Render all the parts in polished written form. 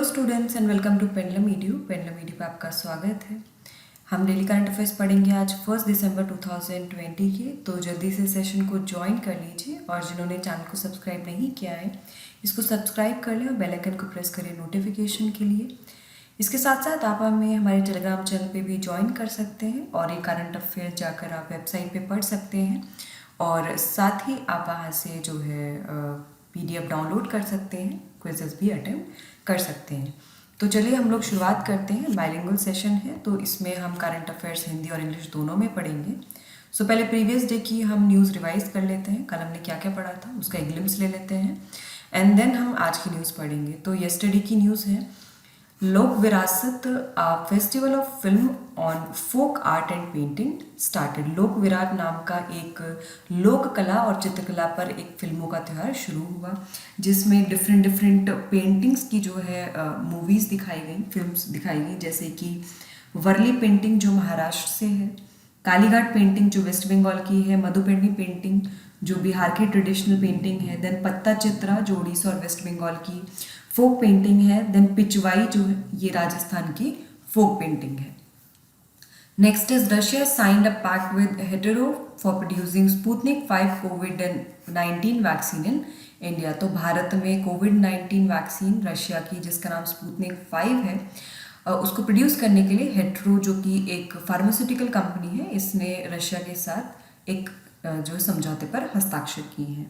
Students and welcome to Pendulum Edu पे आपका स्वागत है। हम डेली करंट अफेयर्स पढ़ेंगे आज 1 दिसंबर 2020 के। तो जल्दी से सेशन को ज्वाइन कर लीजिए और जिन्होंने चैनल को सब्सक्राइब नहीं किया है इसको सब्सक्राइब कर लें और बेल आइकन को प्रेस करें नोटिफिकेशन के लिए। इसके साथ साथ आप हमें हमारे टेलीग्राम चैनल पे भी ज्वाइन कर सकते हैं और ये करंट अफेयर जाकर आप वेबसाइट पे पढ़ सकते हैं और साथ ही आप वहाँ से जो है PDF डाउनलोड कर सकते हैं, क्विज़ेस भी अटेम्प्ट कर सकते हैं। तो चलिए हम लोग शुरुआत करते हैं। बाइलिंगुअल सेशन है तो इसमें हम करंट अफेयर्स हिंदी और इंग्लिश दोनों में पढ़ेंगे। सो पहले प्रीवियस डे की हम न्यूज़ रिवाइज कर लेते हैं, कल हमने क्या क्या पढ़ा था उसका एक ग्लिम्स ले लेते हैं एंड देन हम आज की न्यूज़ पढ़ेंगे। तो येस्टरडे की न्यूज़ है Lok Virasat festival of film on folk art and painting started. Lok Virat नाम का एक लोक कला और चित्रकला पर एक फिल्मों का त्यौहार शुरू हुआ जिसमें डिफरेंट पेंटिंग्स की जो है मूवीज़ दिखाई गई, फिल्म्स दिखाई गई, जैसे कि वर्ली पेंटिंग जो महाराष्ट्र से है, कालीघाट पेंटिंग जो वेस्ट बंगाल की है, मधुपेंडी पेंटिंग जो बिहार की ट्रेडिशनल पेंटिंग है, देन पत्ता चित्रा जो उड़ीसा और वेस्ट बंगाल की फोक पेंटिंग है, देन पिचवाई जो है ये राजस्थान की फोक पेंटिंग है। Next is Russia signed a pact with Hetero for producing Sputnik 5 कोविड-19 वैक्सीन इन इंडिया। तो भारत में कोविड-19 वैक्सीन रशिया की जिसका नाम स्पुतनिक 5 है उसको प्रोड्यूस करने के लिए हेटेरो जो कि एक फार्मास्यूटिकल कंपनी है इसने रशिया के साथ एक जो समझौते पर हस्ताक्षर किए हैं।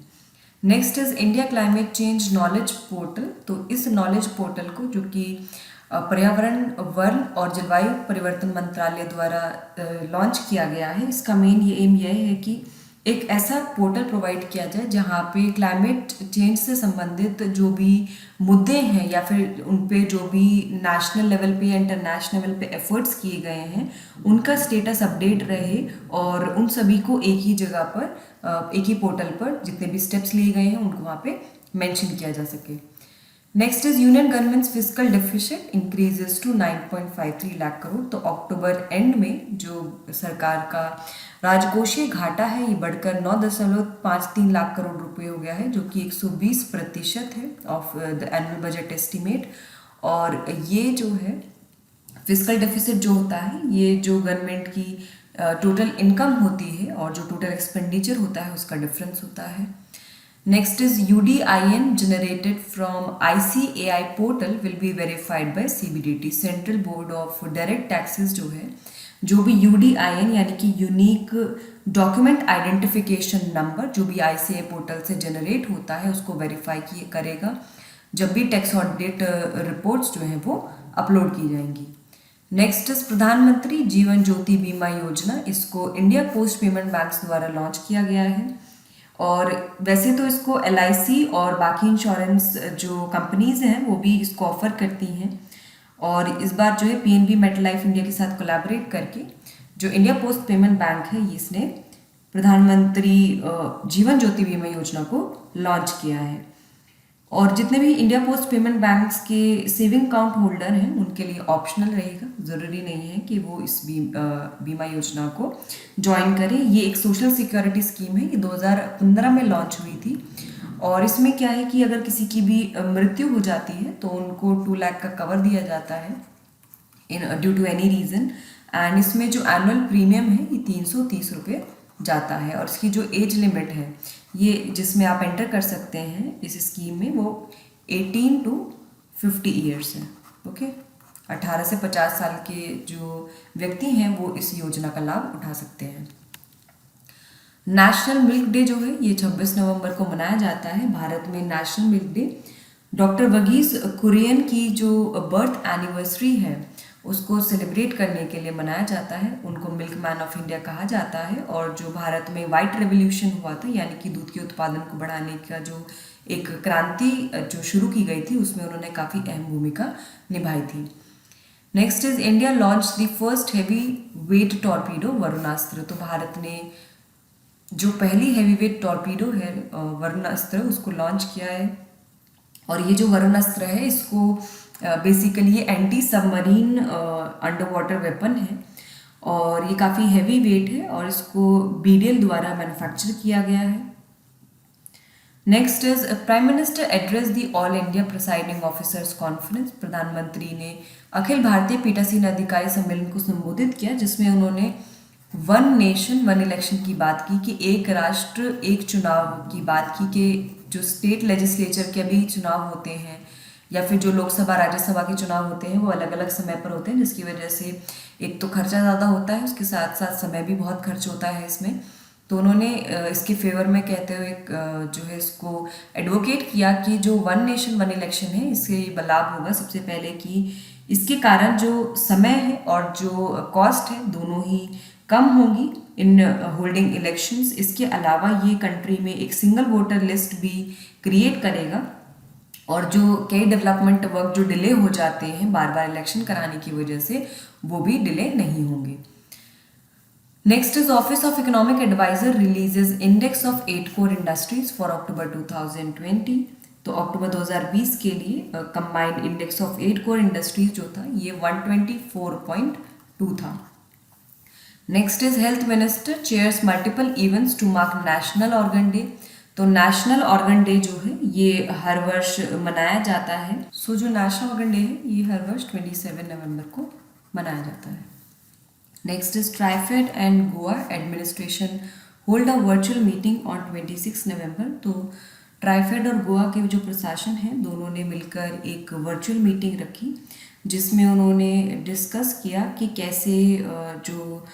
Next is India climate change knowledge portal. तो इस नॉलेज पोर्टल को जो कि पर्यावरण, वन और जलवायु परिवर्तन मंत्रालय द्वारा लॉन्च किया गया है, इसका मेन ये एम यह है कि एक ऐसा पोर्टल प्रोवाइड किया जाए जहाँ पे क्लाइमेट चेंज से संबंधित जो भी मुद्दे हैं या फिर उन पे जो भी नेशनल लेवल पे या इंटरनेशनल लेवल पे एफर्ट्स किए गए हैं उनका स्टेटस अपडेट रहे और उन सभी को एक ही जगह पर एक ही पोर्टल पर जितने भी स्टेप्स लिए गए हैं उनको वहाँ पे मेंशन किया जा सके। Next is union government's fiscal deficit increases to 9.53 lakh crore. तो अक्टूबर एंड में जो सरकार का राजकोषीय घाटा है ये बढ़कर 9.53 लाख करोड़ रुपए हो गया है जो कि 120% है of the annual budget estimate. और ये जो है फिस्कल डेफिसिट जो होता है ये जो गवर्नमेंट की टोटल इनकम होती है और जो टोटल एक्सपेंडिचर होता है उसका डिफरेंस होता है। Next is UDIN generated from ICAI portal will be verified by CBDT central board of direct taxes जो भी UDIN यानी कि यूनिक डॉक्यूमेंट आइडेंटिफिकेशन नंबर जो भी ICAI पोर्टल से जनरेट होता है उसको वेरीफाई करेगा जब भी टैक्स ऑडिट रिपोर्ट्स जो हैं वो अपलोड की जाएंगी। नेक्स्ट इज प्रधानमंत्री जीवन ज्योति बीमा योजना। इसको इंडिया पोस्ट पेमेंट बैंक्स द्वारा लॉन्च किया गया है और वैसे तो इसको LIC और बाकी इंश्योरेंस जो कंपनीज हैं वो भी इसको ऑफर करती हैं और इस बार जो है PNB मेटलाइफ इंडिया के साथ कोलैबोरेट करके जो इंडिया पोस्ट पेमेंट बैंक है इसने प्रधानमंत्री जीवन ज्योति बीमा योजना को लॉन्च किया है और जितने भी इंडिया पोस्ट पेमेंट बैंक्स के सेविंग अकाउंट होल्डर हैं उनके लिए ऑप्शनल रहेगा, ज़रूरी नहीं है कि वो इस बीमा योजना को ज्वाइन करें। ये एक सोशल सिक्योरिटी स्कीम है, ये 2015 में लॉन्च हुई थी और इसमें क्या है कि अगर किसी की भी मृत्यु हो जाती है तो उनको 2 लाख का कवर दिया जाता है in due to any reason and इसमें जो एनुअल प्रीमियम है ये 330 रुपये जाता है और इसकी जो एज लिमिट है ये जिसमें आप एंटर कर सकते हैं इस स्कीम में वो 18 to 50 ईयर्स है। ओके, 18 से 50 साल के जो व्यक्ति हैं वो इस योजना का लाभ उठा सकते हैं। नेशनल मिल्क डे जो है ये 26 नवंबर को मनाया जाता है। भारत में national milk day doctor Verghese Kurien की जो बर्थ एनिवर्सरी है उसको सेलिब्रेट करने के लिए मनाया जाता है। उनको मिल्क मैन ऑफ इंडिया कहा जाता है और जो भारत में वाइट रेवोल्यूशन हुआ था यानी कि दूध के उत्पादन को बढ़ाने का जो एक क्रांति जो शुरू की गई थी उसमें उन्होंने काफ़ी अहम भूमिका निभाई थी। Next is India launch the first heavy weight torpedo Varunastra. तो भारत ने जो पहली हैवी वेट टॉर्पीडो है वरुणास्त्र उसको लॉन्च किया है और ये जो वरुणास्त्र है इसको बेसिकली ये anti submarine under water weapon है और ये काफ़ी हैवी वेट है और इसको BDL द्वारा मैन्युफैक्चर किया गया है। Next is prime minister address the all India presiding officers conference. प्रधानमंत्री ने अखिल भारतीय पीठासीन अधिकारी सम्मेलन को संबोधित किया, जिसमें उन्होंने वन नेशन वन इलेक्शन की बात की कि एक राष्ट्र एक चुनाव की बात की कि जो स्टेट लेजिस्लेचर के अभी चुनाव होते हैं या फिर जो लोकसभा राज्यसभा के चुनाव होते हैं वो अलग अलग समय पर होते हैं, जिसकी वजह से एक तो खर्चा ज़्यादा होता है, उसके साथ साथ समय भी बहुत खर्च होता है इसमें। तो उन्होंने इसके फेवर में कहते हुए जो है इसको एडवोकेट किया कि जो वन नेशन वन इलेक्शन है इससे लाभ होगा सबसे पहले कि इसके कारण जो समय है और जो कॉस्ट है दोनों ही कम होगी इन होल्डिंग इलेक्शंस। इसके अलावा ये कंट्री में एक सिंगल वोटर लिस्ट भी क्रिएट करेगा और जो कई डेवलपमेंट वर्क जो डिले हो जाते हैं बार बार इलेक्शन कराने की वजह से वो भी डिले नहीं होंगे। Next is office of economic adviser releases index of 8 core industries for October 2020। तो अक्टूबर 2020 के लिए combined index of 8 core industries जो था ये 124.2 था। Next is health minister chairs multiple events to mark national organ day. तो नेशनल ऑर्गन डे जो है ये हर वर्ष मनाया जाता है। सो जो नेशनल ऑर्गन डे है ये हर वर्ष 27 नवंबर को मनाया जाता है। Next is TRIFED and Goa administration hold a virtual meeting on 26 नवंबर। तो ट्राइफेड और गोवा के जो प्रशासन हैं दोनों ने मिलकर एक वर्चुअल मीटिंग रखी, जिसमें उन्होंने डिस्कस किया कि कैसे जो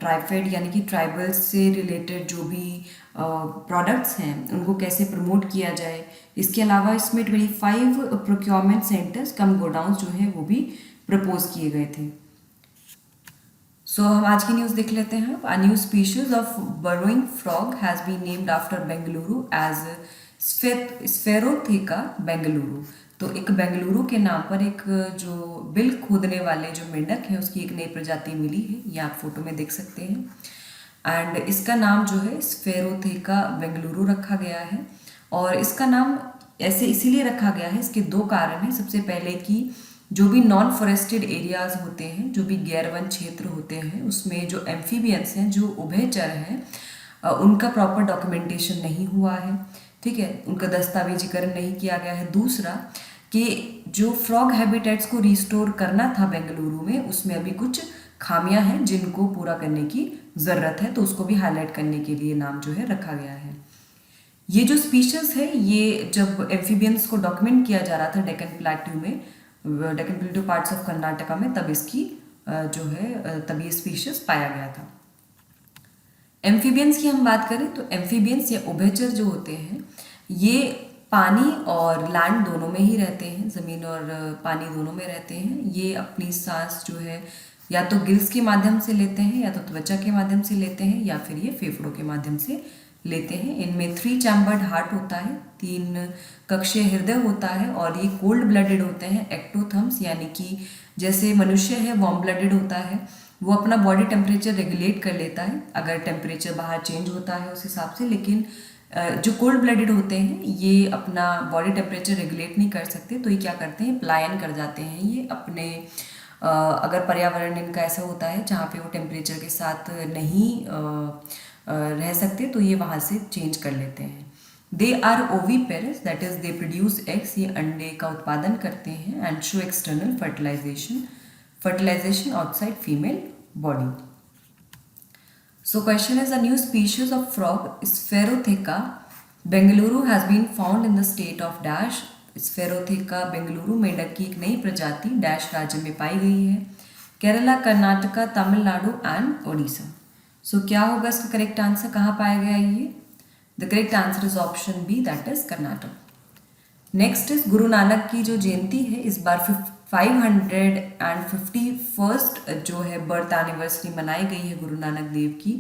ट्राइफेड यानी कि ट्राइबल्स से रिलेटेड जो भी प्रोडक्ट्स हैं उनको कैसे प्रमोट किया जाए। इसके अलावा इसमें 25 प्रोक्योरमेंट सेंटर्स कम गोडाउन्स जो हैं वो भी प्रपोज किए गए थे। सो हम आज की न्यूज़ देख लेते हैं। A new species of burrowing frog has been named after Bengaluru as Sphaerotheca Bengaluru. तो एक बेंगलुरु के नाम पर एक जो बिल खोदने वाले जो मेंढक है उसकी एक नई प्रजाति मिली है, ये आप फोटो में देख सकते हैं। एंड इसका नाम जो है स्फेरोथेका बेंगलुरु रखा गया है और इसका नाम ऐसे इसीलिए रखा गया है, इसके दो कारण हैं। सबसे पहले कि जो भी नॉन फॉरेस्टेड एरियाज होते हैं, जो भी गैर वन क्षेत्र होते हैं, उसमें जो एम्फीबियंस हैं, जो उभयचर हैं, उनका प्रॉपर डॉक्यूमेंटेशन नहीं हुआ है, ठीक है, उनका दस्तावेजीकरण नहीं किया गया है। दूसरा कि जो फ्रॉग हैबिटेट्स को रिस्टोर करना था बेंगलुरु में, उसमें अभी कुछ खामियां हैं जिनको पूरा करने की ज़रूरत है, तो उसको भी हाईलाइट करने के लिए नाम जो है रखा गया है। ये जो स्पीशीज है ये जब एम्फीबियंस को डॉक्यूमेंट किया जा रहा था डेक्कन प्लेट्यू में, Deccan plateau parts of Karnataka में, तब इसकी जो है तब ये स्पीशीज पाया गया था। एम्फीबियंस की हम बात करें तो एम्फीबियंस या उभयचर जो होते हैं ये पानी और लैंड दोनों में ही रहते हैं, ज़मीन और पानी दोनों में रहते हैं। ये अपनी सांस जो है या तो गिल्स के माध्यम से लेते हैं, या तो त्वचा के माध्यम से लेते हैं, या फिर ये फेफड़ों के माध्यम से लेते हैं। इनमें 3 चैम्बर्ड हार्ट होता है, 3 कक्षीय हृदय होता है और ये कोल्ड ब्लडेड होते हैं। एक्टोथर्म्स यानी कि जैसे मनुष्य है वार्म ब्लडेड होता है, वो अपना बॉडी टेम्परेचर रेगुलेट कर लेता है अगर टेम्परेचर बाहर चेंज होता है उस हिसाब से, लेकिन जो कोल्ड ब्लडेड होते हैं ये अपना बॉडी टेम्परेचर रेगुलेट नहीं कर सकते, तो ये क्या करते हैं, पलायन कर जाते हैं। ये अपने अगर पर्यावरण इनका ऐसा होता है जहाँ पे वो टेम्परेचर के साथ नहीं रह सकते तो ये वहाँ से चेंज कर लेते हैं। They are oviparous, that is they produce eggs, ये अंडे का उत्पादन करते हैं। And show external fertilization outside female body. So question is, a new species of frog, Spherotheca bengaluru, has been found in the state of dash। Spherotheca bengaluru मेंढक की एक नई प्रजाति डैश राज्य में पाई गई है, केरला, कर्नाटका, तमिलनाडु एंड ओडिशा। सो क्या होगा इसका करेक्ट आंसर, कहाँ पाया गया ये? The correct answer is option B, that is Karnataka. Next is Guru Nanak की जो जयंती है इस बार 551st जो है बर्थ एनिवर्सरी मनाई गई है गुरु नानक देव की,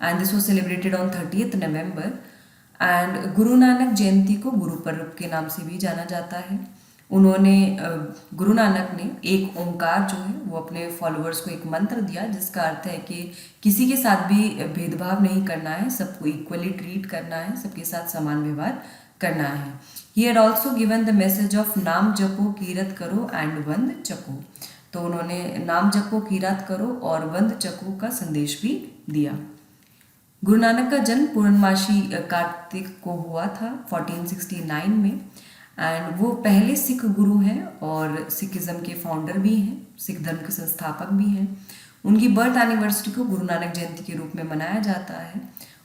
and this was celebrated on 30th November. And Guru Nanak जयंती को गुरु पर्व के नाम से भी जाना जाता है। उन्होंने गुरु नानक ने एक ओंकार जो है वो अपने फॉलोअर्स को एक मंत्र दिया, जिसका अर्थ है कि किसी के साथ भी भेदभाव नहीं करना है, सबको इक्वली ट्रीट करना है, सबके साथ समान व्यवहार करना है। He had also given the message of नाम जपो कीरत करो एंड वंद चको। तो उन्होंने नाम जपो कीरत करो और वंद चको का संदेश भी दिया। गुरु नानक का जन्म पूर्णमासी कार्तिक को हुआ था 1469 में। एंड वो पहले सिख गुरु हैं और सिखिज़्म के फाउंडर भी हैं, सिख धर्म के संस्थापक भी हैं। उनकी बर्थ एनिवर्सरी को गुरु नानक जयंती के रूप में मनाया जाता है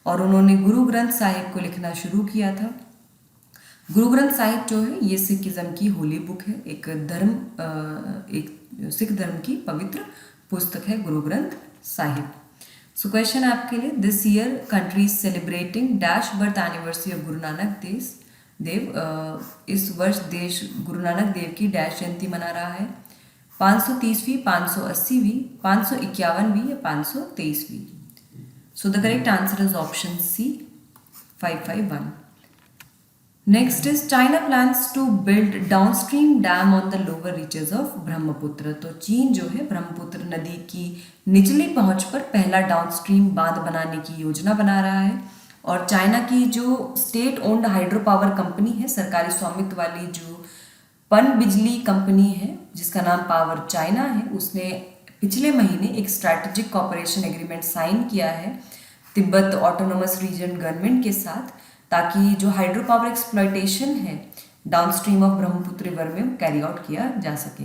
और उन्होंने गुरु ग्रंथ साहिब को लिखना शुरू किया था। गुरु ग्रंथ साहिब जो है ये सिखिज़्म की होली बुक है, एक सिख धर्म की पवित्र पुस्तक है गुरु ग्रंथ साहिब। सो क्वेश्चन आपके लिए, this year country is celebrating dash birth anniversary of Guru Nanak Dev. इस वर्ष देश गुरु नानक देव की डैश जयंती मना रहा है। 530वीं, 580वीं, 551वीं या 523वीं। So the correct answer is option C, 551. Next is China plans to build downstream dam on the lower reaches of Brahmaputra. तो चीन जो है ब्रह्मपुत्र नदी की निचली पहुंच पर पहला डाउनस्ट्रीम बांध बनाने की योजना बना रहा है। और चाइना की जो state owned hydro power company है, सरकारी स्वामित्व वाली जो पन बिजली कंपनी है जिसका नाम पावर चाइना है, उसने पिछले महीने एक स्ट्रैटेजिक कॉपरेशन एग्रीमेंट साइन किया है तिब्बत ऑटोनोमस रीजन गवर्नमेंट के साथ, ताकि जो हाइड्रो पावर एक्सप्लॉयटेशन है डाउनस्ट्रीम ऑफ ब्रह्मपुत्र रिवर में कैरी आउट किया जा सके।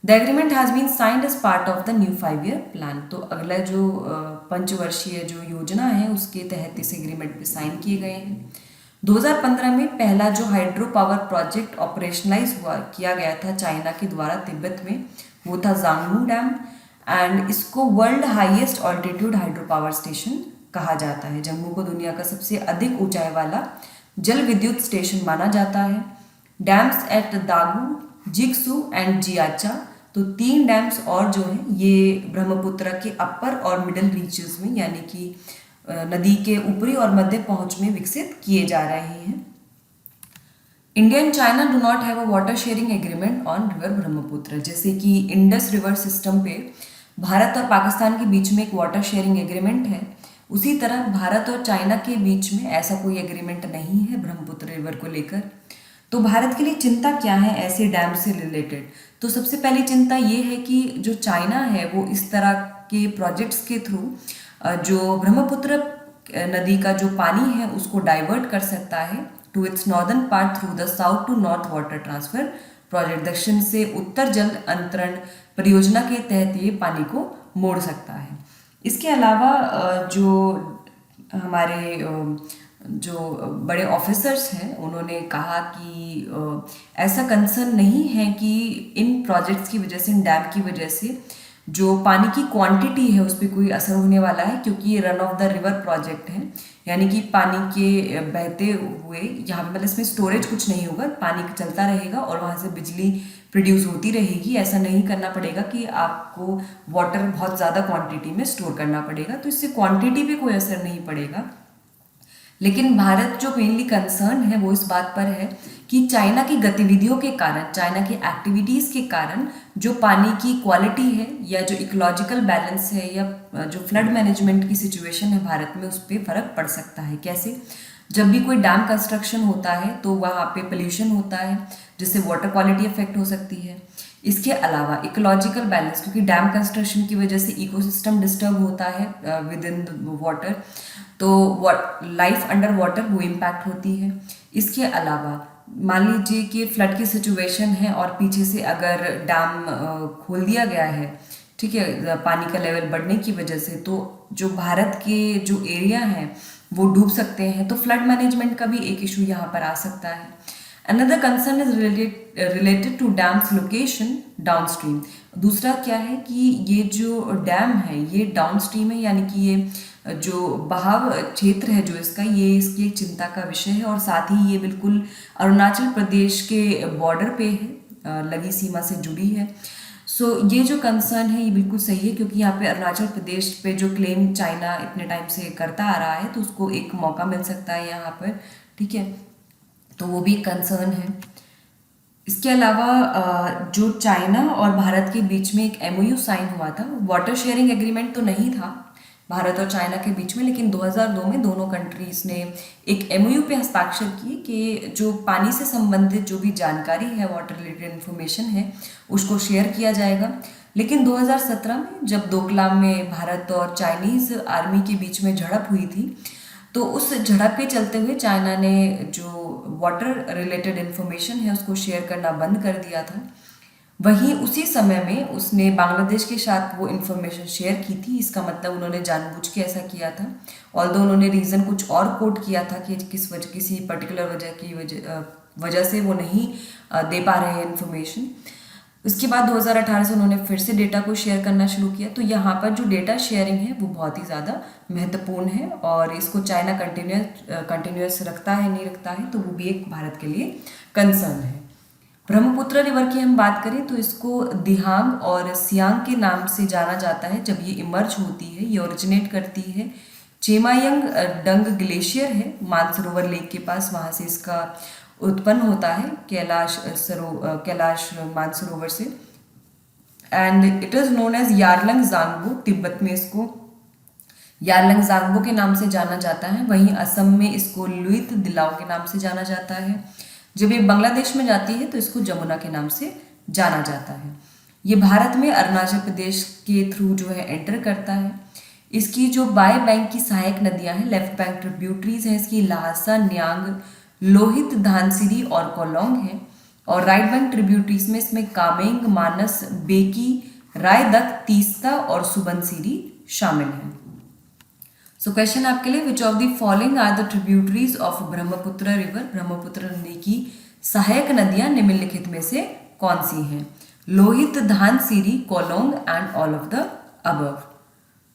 The agreement has been signed as part of the new 5-year plan. तो अगला जो पंचवर्षीय जो योजना है उसके तहत इस एग्रीमेंट पे साइन किए गए हैं। 2015 में पहला जो हाइड्रो पावर प्रोजेक्ट ऑपरेशनलाइज किया गया था चाइना के द्वारा तिब्बत में, वो था जांगमू डैम। एंड इसको world highest altitude hydro power station कहा जाता है। जम्मू को दुनिया का सबसे अधिक ऊंचाई वाला जल विद्युत स्टेशन माना जाता है। डैम्स एट दागू, जिगसू एंड जियाचा, तो 3 डैम्स और जो हैं ये ब्रह्मपुत्र के अपर और मिडल रीचेस में, यानी कि नदी के ऊपरी और मध्य पहुंच में विकसित किए जा रहे हैं। India and China do not have a water sharing agreement on river Brahmaputra. जैसे कि इंडस रिवर सिस्टम पे भारत और पाकिस्तान के बीच में एक वाटर शेयरिंग एग्रीमेंट है, उसी तरह भारत और चाइना के बीच में ऐसा कोई एग्रीमेंट नहीं है ब्रह्मपुत्र रिवर को लेकर। तो भारत के लिए चिंता क्या है ऐसे डैम से रिलेटेड? तो सबसे पहली चिंता ये है कि जो चाइना है वो इस तरह के प्रोजेक्ट्स के थ्रू जो ब्रह्मपुत्र नदी का जो पानी है उसको डाइवर्ट कर सकता है to its northern part through the south to north water transfer project. दक्षिण से उत्तर जल अंतरण परियोजना के तहत ये पानी को मोड़ सकता है। इसके अलावा जो हमारे जो बड़े ऑफिसर्स हैं उन्होंने कहा कि ऐसा कंसर्न नहीं है कि इन प्रोजेक्ट्स की वजह से, इन डैम की वजह से जो पानी की क्वांटिटी है उस पर कोई असर होने वाला है, क्योंकि ये run of the river project है, यानी कि पानी के बहते हुए यहाँ पे मतलब इसमें स्टोरेज कुछ नहीं होगा, पानी चलता रहेगा और वहाँ से बिजली प्रोड्यूस होती रहेगी। ऐसा नहीं करना पड़ेगा कि आपको वाटर बहुत ज़्यादा क्वांटिटी में स्टोर करना पड़ेगा, तो इससे क्वांटिटी पे कोई असर नहीं पड़ेगा। लेकिन भारत जो मेनली कंसर्न है वो इस बात पर है कि चाइना की गतिविधियों के कारण, चाइना की एक्टिविटीज़ के कारण जो पानी की क्वालिटी है या जो इकोलॉजिकल बैलेंस है या जो फ्लड मैनेजमेंट की सिचुएशन है भारत में, उस पर फ़र्क पड़ सकता है। कैसे? जब भी कोई डैम कंस्ट्रक्शन होता है तो वहाँ पे पोल्यूशन होता है जिससे वाटर क्वालिटी अफेक्ट हो सकती है। इसके अलावा इकोलॉजिकल बैलेंस, क्योंकि डैम कंस्ट्रक्शन की वजह से इकोसिस्टम डिस्टर्ब होता है विद इन वाटर, तो लाइफ अंडर वाटर वो इम्पैक्ट होती है। इसके अलावा मान लीजिए कि फ्लड की सिचुएशन है और पीछे से अगर डैम खोल दिया गया है, ठीक है, पानी का लेवल बढ़ने की वजह से, तो जो भारत के जो एरिया हैं वो डूब सकते हैं। तो फ्लड मैनेजमेंट का भी एक इशू यहाँ पर आ सकता है। Another concern is related to dams location downstream. दूसरा क्या है कि ये जो डैम है ये डाउनस्ट्रीम है, यानी कि ये जो बहाव क्षेत्र है जो इसका, ये इसकी एक चिंता का विषय है। और साथ ही ये बिल्कुल अरुणाचल प्रदेश के बॉर्डर पे है, लगी सीमा से जुड़ी है। सो ये जो कंसर्न है ये बिल्कुल सही है, क्योंकि यहाँ पे अरुणाचल प्रदेश पे जो क्लेम चाइना इतने टाइम से करता आ रहा है तो उसको एक मौका मिल सकता है यहाँ पर, ठीक है, तो वो भी कंसर्न है। इसके अलावा जो चाइना और भारत के बीच में एक MOU साइन हुआ था, वाटर शेयरिंग एग्रीमेंट तो नहीं था, भारत और चाइना के बीच में, लेकिन 2002 में दोनों कंट्रीज ने एक एमओयू पे हस्ताक्षर किए कि जो पानी से संबंधित जो भी जानकारी है, वाटर रिलेटेड इन्फॉर्मेशन है, उसको शेयर किया जाएगा। लेकिन 2017 में जब डोकलाम में भारत और चाइनीज़ आर्मी के बीच में झड़प हुई थी, तो उस झड़प के चलते हुए चाइना ने जो वाटर रिलेटेड इन्फॉर्मेशन है उसको शेयर करना बंद कर दिया था। वहीं उसी समय में उसने बांग्लादेश के साथ वो इन्फॉर्मेशन शेयर की थी। इसका मतलब उन्होंने जानबूझ के ऐसा किया था, ऑल्दो उन्होंने रीज़न कुछ और कोट किया था कि किसी पर्टिकुलर वजह से वो नहीं दे पा रहे हैं इन्फॉर्मेशन। उसके बाद 2018 से उन्होंने फिर से डेटा को शेयर करना शुरू किया। तो यहाँ पर जो डेटा शेयरिंग है वो बहुत ही ज़्यादा महत्वपूर्ण है और इसको चाइना कंटिन्यूस रखता है नहीं रखता है, तो वो भी एक भारत के लिए कंसर्न है। ब्रह्मपुत्र रिवर की हम बात करें तो इसको दिहांग और सियांग के नाम से जाना जाता है। जब ये इमर्ज होती है, ये ओरिजिनेट करती है चेमायंग डंग ग्लेशियर है मानसरोवर लेक के पास, वहाँ से इसका उत्पन्न होता है कैलाश मानसरोवर से। And it is known as Yarlung Tsangpo, तिब्बत में इसको यारलंग जांगबो के नाम से जाना जाता है। वहीं असम में इसको लुइत दिलाओ के नाम से जाना जाता है। जब ये बांग्लादेश में जाती है तो इसको जमुना के नाम से जाना जाता है। ये भारत में अरुणाचल प्रदेश के थ्रू जो है एंटर करता है। इसकी जो बाएं बैंक की सहायक नदियां हैं, लेफ्ट बैंक ट्रिब्यूटरीज हैं इसकी लहासा, न्यांग, लोहित, धानसिरी और कोलोंग है। और राइट बैंक ट्रिब्यूटरीज में इसमें कामेंग, मानस, बेकी, रायदक, तीस्ता और सुबनसिरी शामिल हैं। सो क्वेश्चन आपके लिए, which of the following are the tributaries of Brahmaputra river? Brahmaputra नदी की सहायक नदियां निम्नलिखित में से कौन सी हैं? Lohit, Dhansiri, Kolong and all of the above.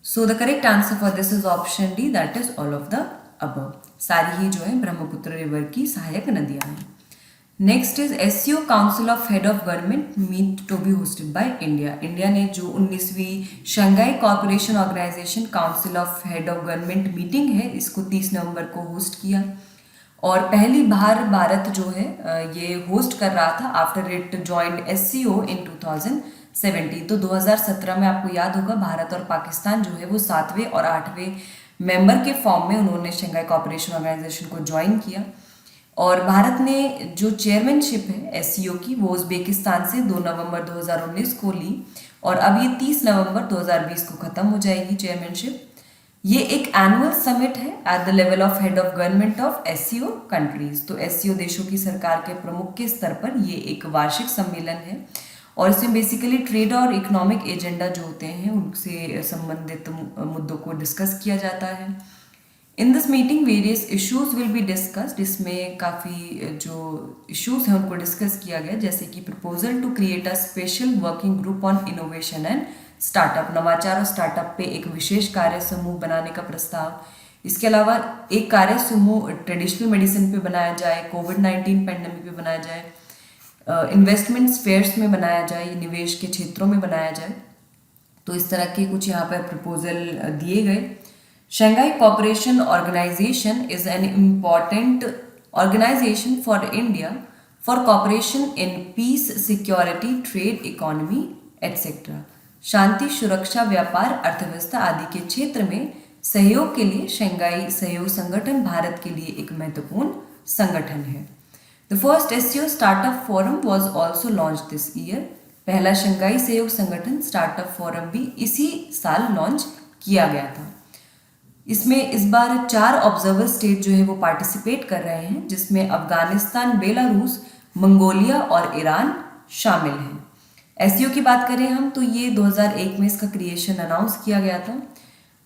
So the correct answer for this is option D, that is all of the above. सारी ही जो है ब्रह्मपुत्र रिवर की सहायक नदियां हैं। Next is SCO council of head of government meet to be hosted by India. India ने जो 19वीं Shanghai corporation organisation council of head of government meeting है, इसको 30 नवंबर को होस्ट किया। और पहली बार भारत जो है ये होस्ट कर रहा था आफ्टर इट ज्वाइंड एससीओ इन 2017। तो 2017 में आपको याद होगा भारत और पाकिस्तान जो है वो 7वें और 8वें मेंबर के फॉर्म में उन्होंने शंघाई कॉर्पोरेशन ऑर्गेनाइजेशन को ज्वाइन किया। और भारत ने जो चेयरमैनशिप है एससीओ की वो उज़्बेकिस्तान से 2 नवंबर 2019 को ली और अब ये 30 नवंबर 2020 को खत्म हो जाएगी चेयरमैनशिप। ये एक एनुअल समिट है at the level of head of government of SCO countries. तो एससीओ देशों की सरकार के प्रमुख के स्तर पर ये एक वार्षिक सम्मेलन है और इसमें बेसिकली ट्रेड और इकोनॉमिक एजेंडा जो होते हैं उनसे संबंधित मुद्दों को डिस्कस किया जाता है। In this meeting various issues will be discussed. इसमें काफ़ी जो इश्यूज हैं उनको डिस्कस किया गया, जैसे कि proposal to create a special working group on innovation and startup, नवाचार और स्टार्टअप पे एक विशेष कार्य समूह बनाने का प्रस्ताव। इसके अलावा एक कार्य समूह ट्रेडिशनल मेडिसिन पे बनाया जाए, कोविड-19 पैंडेमिक पे बनाया जाए, इन्वेस्टमेंट फेयर्स में बनाया जाए, निवेश के क्षेत्रों में बनाया जाए। तो इस तरह के कुछ यहाँ पर प्रपोजल दिए गए। Shanghai Cooperation Organization is an important organization for India for cooperation in peace, security, trade, economy, etc. शांति, सुरक्षा, व्यापार, अर्थव्यवस्था आदि के क्षेत्र में सहयोग के लिए शंघाई सहयोग संगठन भारत के लिए एक महत्वपूर्ण संगठन है। The first SCO Startup Forum was also launched this year. पहला शंघाई सहयोग संगठन स्टार्टअप फोरम भी इसी साल लॉन्च किया गया था। इसमें इस बार 4 ऑब्जर्वर स्टेट जो है वो पार्टिसिपेट कर रहे हैं, जिसमें अफगानिस्तान, बेलारूस, मंगोलिया और ईरान शामिल हैं। एससीओ की बात करें हम तो ये 2001 में इसका क्रिएशन अनाउंस किया गया था।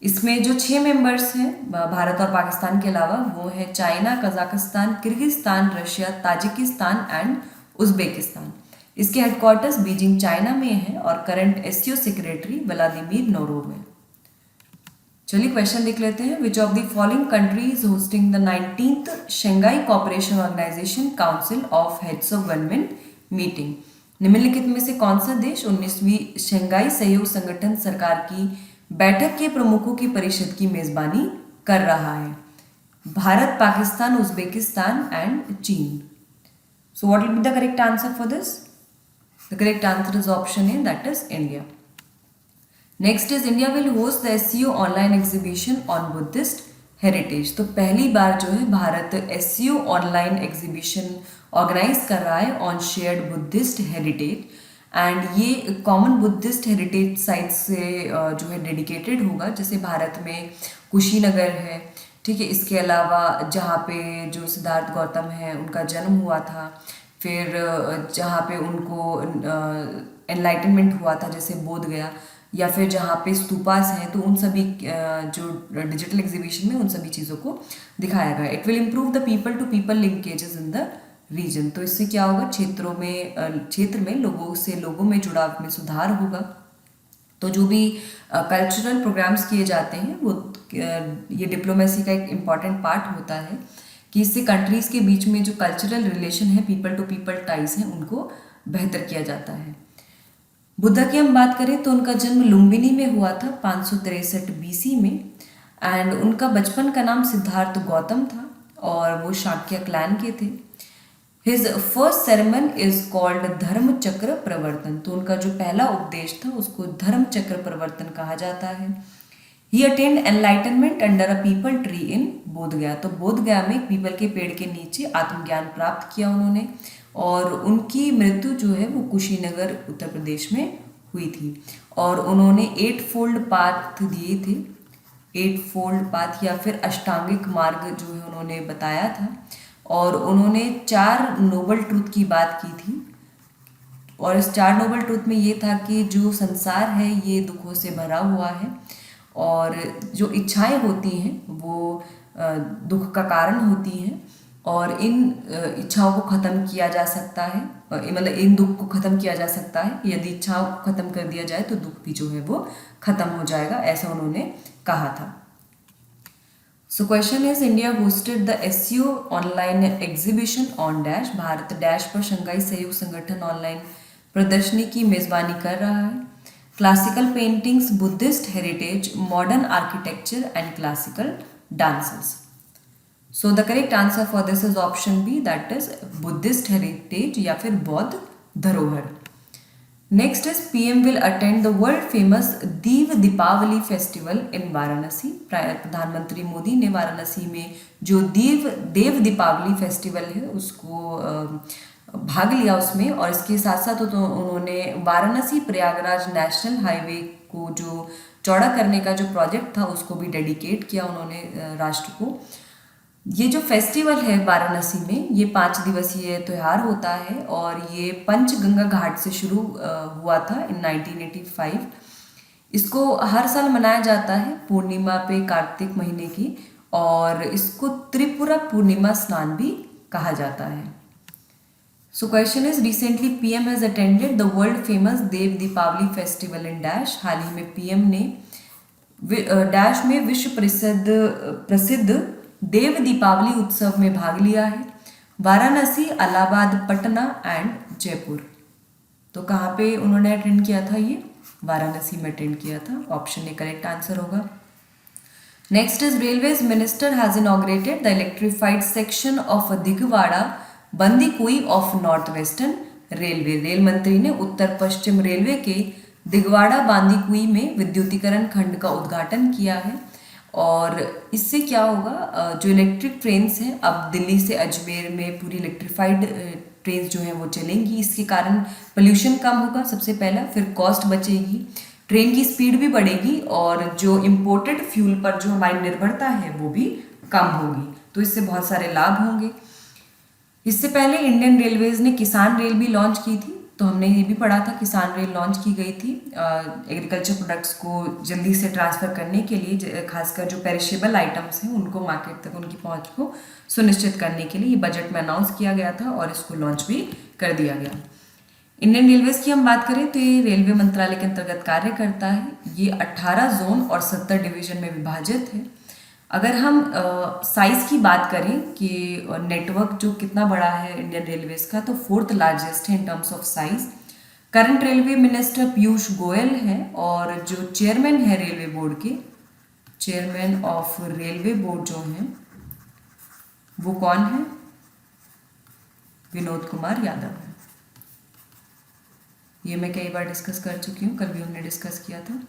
इसमें जो 6 मेंबर्स हैं भारत और पाकिस्तान के अलावा वो है China, Kazakhstan, Kyrgyzstan, Russia, Tajikistan and Uzbekistan. इसके हेडक्वार्टर्स बीजिंग चाइना में है और current SCO secretary Vladimir Norov है। चलिए क्वेश्चन देख लेते हैं। Which of the following countries hosting the 19th Shanghai corporation organisation council of heads of government meeting? निम्नलिखित में से कौन सा देश 19वीं शंघाई सहयोग संगठन सरकार की बैठक के प्रमुखों की परिषद की मेजबानी कर रहा है? भारत, पाकिस्तान, उज्बेकिस्तान एंड चीन। So what will be the correct answer for this? The correct answer is option A, that is India. Next is India will host the SCO online exhibition on Buddhist heritage. तो पहली बार जो है Bharat SCO online exhibition organise कर रहा है on shared Buddhist heritage, and ये common Buddhist heritage site से जो है डेडिकेटेड होगा। जैसे भारत में कुशीनगर है, ठीक है, इसके अलावा जहाँ पे जो सिद्धार्थ गौतम है उनका जन्म हुआ था, फिर जहाँ पे उनको एनलाइटनमेंट हुआ था जैसे बोध गया, या फिर जहाँ पे स्तूपास हैं, तो उन सभी जो डिजिटल एग्जीबिशन में उन सभी चीज़ों को दिखाया गया। It will improve the people to people linkages in the region. तो इससे क्या होगा, क्षेत्र में लोगों में जुड़ाव में सुधार होगा। तो जो भी कल्चरल प्रोग्राम्स किए जाते हैं वो ये डिप्लोमेसी का एक इम्पॉर्टेंट पार्ट होता है कि इससे कंट्रीज़ के बीच में जो कल्चरल रिलेशन है, पीपल टू पीपल टाइज हैं, उनको बेहतर किया जाता है। बुद्धा की हम बात करें तो उनका जन्म लुम्बिनी में हुआ था 563 बीसी में, एंड उनका बचपन का नाम सिद्धार्थ गौतम था और वो शाक्य क्लैन के थे। His first sermon is called धर्म चक्र प्रवर्तन। तो उनका जो पहला उपदेश था उसको धर्म चक्र प्रवर्तन कहा जाता है। He attained enlightenment under a peepal tree in Bodh Gaya. तो बोधगया में पीपल के पेड़ के नीचे आत्मज्ञान प्राप्त किया उन्होंने, और उनकी मृत्यु जो है वो कुशीनगर उत्तर प्रदेश में हुई थी। और उन्होंने 8 फोल्ड पाथ दिए थे, 8 फोल्ड पाथ या फिर अष्टांगिक मार्ग जो है उन्होंने बताया था, और उन्होंने 4 नोबल ट्रूथ की बात की थी। और इस 4 नोबल ट्रूथ में ये था कि जो संसार है ये दुखों से भरा हुआ है, और जो इच्छाएं होती हैं वो दुख का कारण होती हैं, और इन इच्छाओं को ख़त्म किया जा सकता है, मतलब इन दुख को ख़त्म किया जा सकता है। यदि इच्छाओं को ख़त्म कर दिया जाए तो दुख भी जो है वो ख़त्म हो जाएगा, ऐसा उन्होंने कहा था। So question is India hosted the SCO online exhibition on dash. Bharat dash पर शंघाई सहयोग संगठन ऑनलाइन प्रदर्शनी की मेजबानी कर रहा है। Classical paintings, Buddhist heritage, modern architecture and classical dances. So the correct answer for this is option B, that is Buddhist heritage या फिर बौद्ध धरोहर। Next is PM will attend the world famous Dev Deepawali festival in Varanasi. प्रधानमंत्री मोदी ने वाराणसी में जो देव Deepawali festival है उसको भाग लिया उसमें, और इसके साथ साथ तो उन्होंने वाराणसी प्रयागराज नेशनल हाईवे को जो चौड़ा करने का जो प्रोजेक्ट था उसको भी डेडिकेट किया उन्होंने राष्ट्र को। ये जो फेस्टिवल है वाराणसी में, ये 5 दिवसीय त्यौहार होता है, और ये पंचगंगा घाट से शुरू हुआ था इन 1985। इसको हर साल मनाया जाता है पूर्णिमा पे, कार्तिक महीने की, और इसको त्रिपुरा पूर्णिमा स्नान भी कहा जाता है। So question is recently PM has attended the world famous Dev Deepawali festival in dash. हाल ही में पीएम ने डैश में विश्व प्रसिद्ध देव दीपावली उत्सव में भाग लिया है। वाराणसी, इलाहाबाद, पटना एंड जयपुर। तो कहाँ पे उन्होंने अटेंड किया था, ये वाराणसी में अटेंड किया था। ऑप्शन ए करेक्ट आंसर होगा। Next is railways minister has inaugurated the electrified section of Digwara Bandikui of north western railway. Rail मंत्री ने उत्तर पश्चिम रेलवे के दिगवाड़ा बांदीकुई में विद्युतीकरण खंड का उद्घाटन किया है, और इससे क्या होगा, जो इलेक्ट्रिक ट्रेन्स हैं अब दिल्ली से अजमेर में पूरी इलेक्ट्रीफाइड ट्रेन जो हैं वो चलेंगी। इसके कारण पोल्यूशन कम होगा सबसे पहला, फिर कॉस्ट बचेगी, ट्रेन की स्पीड भी बढ़ेगी, और जो इम्पोर्टेड फ्यूल पर जो हमारी निर्भरता है वो भी कम होगी। तो इससे बहुत सारे लाभ होंगे। इससे पहले इंडियन रेलवेज ने किसान रेल भी लॉन्च की थी, तो हमने ये भी पढ़ा था किसान रेल लॉन्च की गई थी एग्रीकल्चर प्रोडक्ट्स को जल्दी से ट्रांसफ़र करने के लिए, खासकर जो पेरिशेबल आइटम्स हैं उनको मार्केट तक उनकी पहुंच को सुनिश्चित करने के लिए ये बजट में अनाउंस किया गया था, और इसको लॉन्च भी कर दिया गया। इंडियन रेलवेज की हम बात करें तो ये रेलवे मंत्रालय के अंतर्गत कार्य करता है। ये 18 जोन और 70 डिवीजन में विभाजित है। अगर हम साइज़ की बात करें कि नेटवर्क जो कितना बड़ा है इंडियन रेलवेज का, तो 4th लार्जेस्ट है in terms of size. Current railway minister Piyush Goyal हैं, और जो चेयरमैन है रेलवे बोर्ड के, चेयरमैन ऑफ रेलवे बोर्ड जो हैं वो कौन है, विनोद कुमार यादव है। ये मैं कई बार डिस्कस कर चुकी हूँ, कल भी हमने डिस्कस किया था।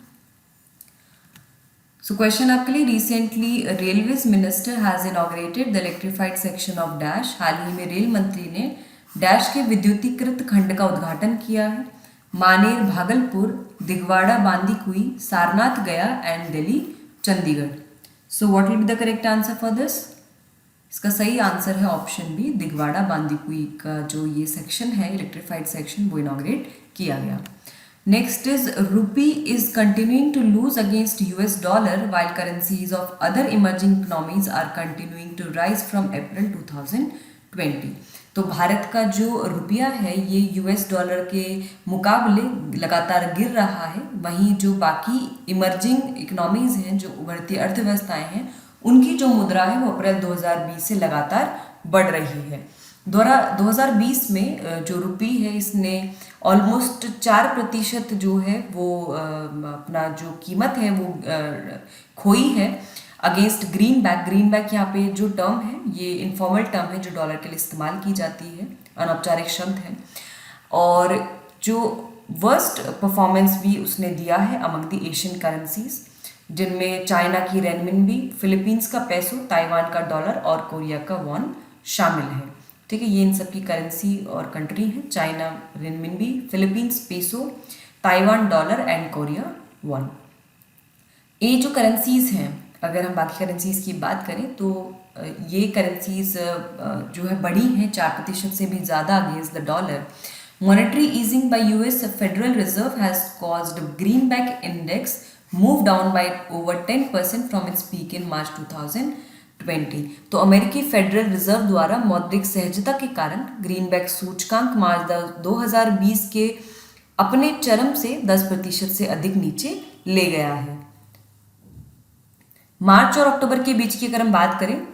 सो क्वेश्चन आपके लिए, recently railways minister has inaugurated the electrified section of dash. हाल ही में रेल मंत्री ने डैश के विद्युतीकृत खंड का उद्घाटन किया है। मानेर भागलपुर, दिगवाड़ा बांदीकुई, सारनाथ गया and Delhi Chandigarh. So what will be the correct answer for this? इसका सही आंसर है ऑप्शन बी, दिगवाड़ा बांदीकुई का जो ये सेक्शन है इलेक्ट्रीफाइड सेक्शन वो इनॉग्रेट किया गया। Next is rupee is continuing to lose against US dollar while currencies of other emerging economies are continuing to rise from April 2020। तो भारत का जो रुपया है ये यूएस डॉलर के मुकाबले लगातार गिर रहा है, वहीं जो बाकी इमर्जिंग इकोनॉमीज हैं, जो उभरती अर्थव्यवस्थाएं हैं, उनकी जो मुद्रा है वो अप्रैल 2020 से लगातार बढ़ रही है। 2020 में जो रुपी है इसने ऑलमोस्ट 4% जो है वो अपना जो कीमत है वो खोई है against green back. Green back यहाँ पे जो टर्म है ये इनफॉर्मल टर्म है जो डॉलर के लिए इस्तेमाल की जाती है, अनौपचारिक शब्द है। और जो वर्स्ट परफॉर्मेंस भी उसने दिया है अमंग द एशियन करेंसीज, जिनमें चाइना की रेनमिनबी, फिलीपींस का पेसो, ताइवान का डॉलर और कोरिया का वॉन शामिल है। ठीक है, ये इन सब की करेंसी और कंट्री है, China renminbi, Philippines peso, Taiwan dollar and Korea won. ये जो करेंसीज हैं, अगर हम बाकी करेंसीज की बात करें तो ये करेंसीज जो है बड़ी हैं 4% से भी ज़्यादा against the dollar. Monetary easing by US Federal Reserve has caused greenback index move down by over 10% from its peak in March 2020। तो अमेरिकी फेडरल रिजर्व द्वारा मौद्रिक सहजता के कारण ग्रीनबैक सूचकांक मार्च 2020 के अपने चरम से 10% से अधिक नीचे ले गया है। मार्च और अक्टूबर के बीच की अगर हम बात करें